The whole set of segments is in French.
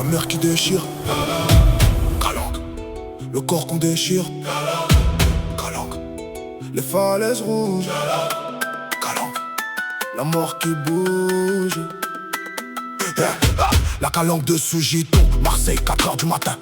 La mer qui déchire. Calanque. Le corps qu'on déchire. Calanque. Les falaises rouges. Calanque. La mort qui bouge. La calanque de ce giton, Marseille, 4h du matin.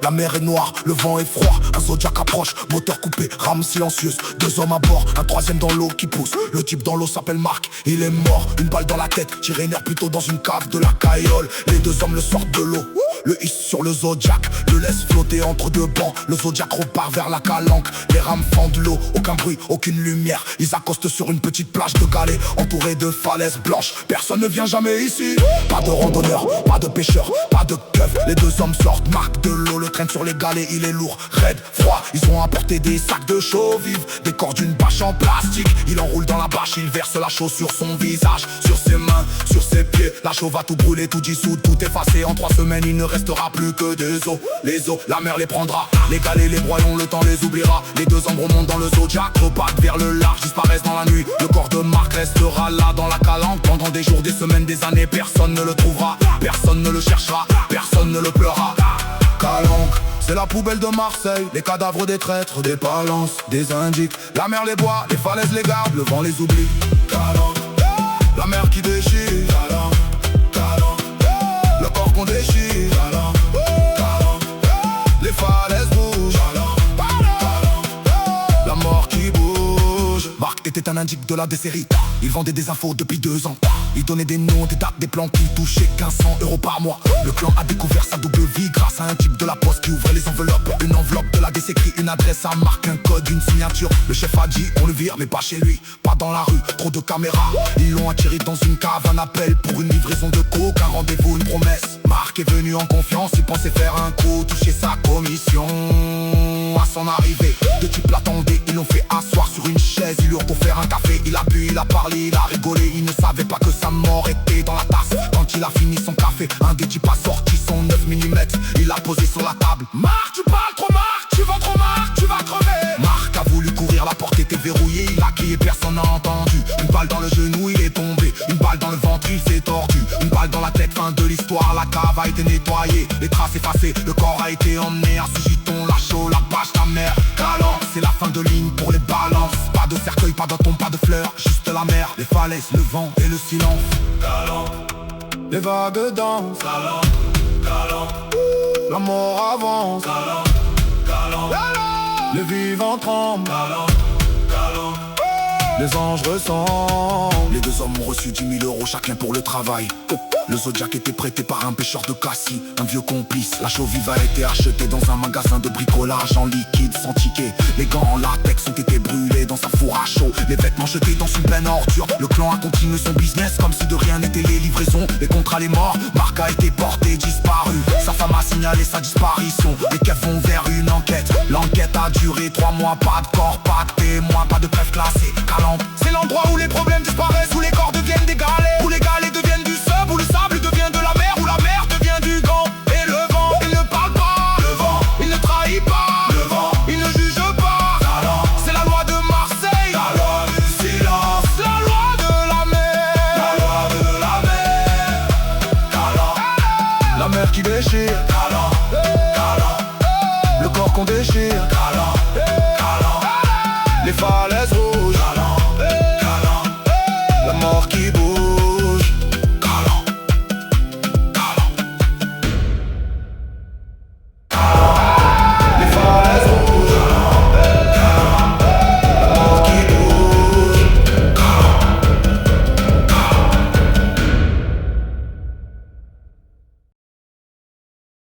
La mer est noire, le vent est froid. Un Zodiac approche, moteur coupé, rame silencieuse. 2 hommes à bord, un 3e dans l'eau qui pousse. Le type dans l'eau s'appelle Marc, il est mort. Une balle dans la tête, tiré une heure plus tôt dans une cave de la Caïole. Les 2 hommes le sortent de l'eau, le hisse sur le Zodiac, le laisse flotter entre 2 bancs. Le Zodiac repart vers la calanque. Les rames fendent l'eau, aucun bruit, aucune lumière. Ils accostent sur une petite plage de galets entourée de falaises blanches. Personne ne vient jamais ici. Pas de randonneurs, pas de pêcheurs, pas de keufs. Les 2 hommes sortent, Marc de l'eau le traîne sur les galets. Il est lourd, raide, froid. Ils ont apporté des sacs de chaux vives, des cordes d'une bâche en plastique. Il enroule dans la bâche, il verse la chaux sur son visage, sur ses mains, sur ses pieds. La chaux va tout brûler, tout dissoudre, tout effacer. En 3 semaines il ne restera plus que des os. Les os, la mer les prendra. Les galets, les broyons, le temps les oubliera. Les 2 hommes remontent dans le Zodiac, repartent vers le large, disparaissent dans la nuit. Le corps de Marc restera là dans la calanque. Pendant des jours, des semaines, des années, personne ne le trouvera. Personne ne le cherchera, personne ne le pleura. Calanque, c'est la poubelle de Marseille. Les cadavres des traîtres, des balances, des indiques. La mer les boit, les falaises les gardent, le vent les oublie. Calanque, la mer qui déchire. Calanque, calanque, le corps qu'on déchire. Calanque, calanque, les falaises rouges. Calanque, calanque, la mort qui bouge. Marc était un indique de la décérie. Il vendait des infos depuis 2 ans. Il donnait des noms, des dates, des plans qui touchaient 1500 € par mois. Le clan a découvert sa double vie grâce à un type de la poste qui ouvrait les enveloppes. Une enveloppe de la DC écrit une adresse à Marc, un code, une signature. Le chef a dit on le vire mais pas chez lui, pas dans la rue, trop de caméras. Ils l'ont attiré dans une cave, un appel pour une livraison de coke, un rendez-vous, une promesse. Marc est venu en confiance, il pensait faire un coup, toucher sa commission. À son arrivée, 2 types l'attendaient, ils l'ont fait asseoir sur une chaise. Ils lui ont offert un café, il a bu, il a parlé, il a rigolé. Il ne savait pas que sa mort était dans la tasse. Quand il a fini son café, un des types a sorti son 9 mm. Il l'a posé sur la table. Marc, tu parles trop, Marc, tu vends trop, Marc, tu vas crever. Marc a voulu courir, la porte était verrouillée. Il a crié, personne n'a entendu. Une balle dans le genou, il est tombé. Une balle dans le ventre, il s'est tordu. Une balle dans la tête, fin de l'histoire. La cave a été nettoyée, les traces effacées. Le corps a été emmené à ce giton, la chaux, la bâche, la mer. Calanque, c'est la fin de ligne pour les balances. Pas de cercueil, pas d'atome, pas de fleurs, juste la mer, les falaises, le vent et le silence. Calanque, les vagues dansent. Calanque, calanque, la mort avance. Calanque, calanque, les vivants tremblent. Calanque, calanque, les anges ressemblent. Les 2 hommes ont reçu 10 000 € chacun pour le travail. Le Zodiac était prêté par un pêcheur de cassis, un vieux complice. La chaux vive a été achetée dans un magasin de bricolage en liquide sans ticket. Les gants en latex ont été brûlés dans un four à chaud. Les vêtements jetés dans une benne à ordures. Le clan a continué son business comme si de rien n'était. Les livraisons, les contrats, les morts. Marc a été porté, disparu. Sa femme a signalé sa disparition. Les keufs vont vers une enquête. L'enquête a duré 3 mois, pas de corps, pas de témoin, pas de preuves classées. Calanque,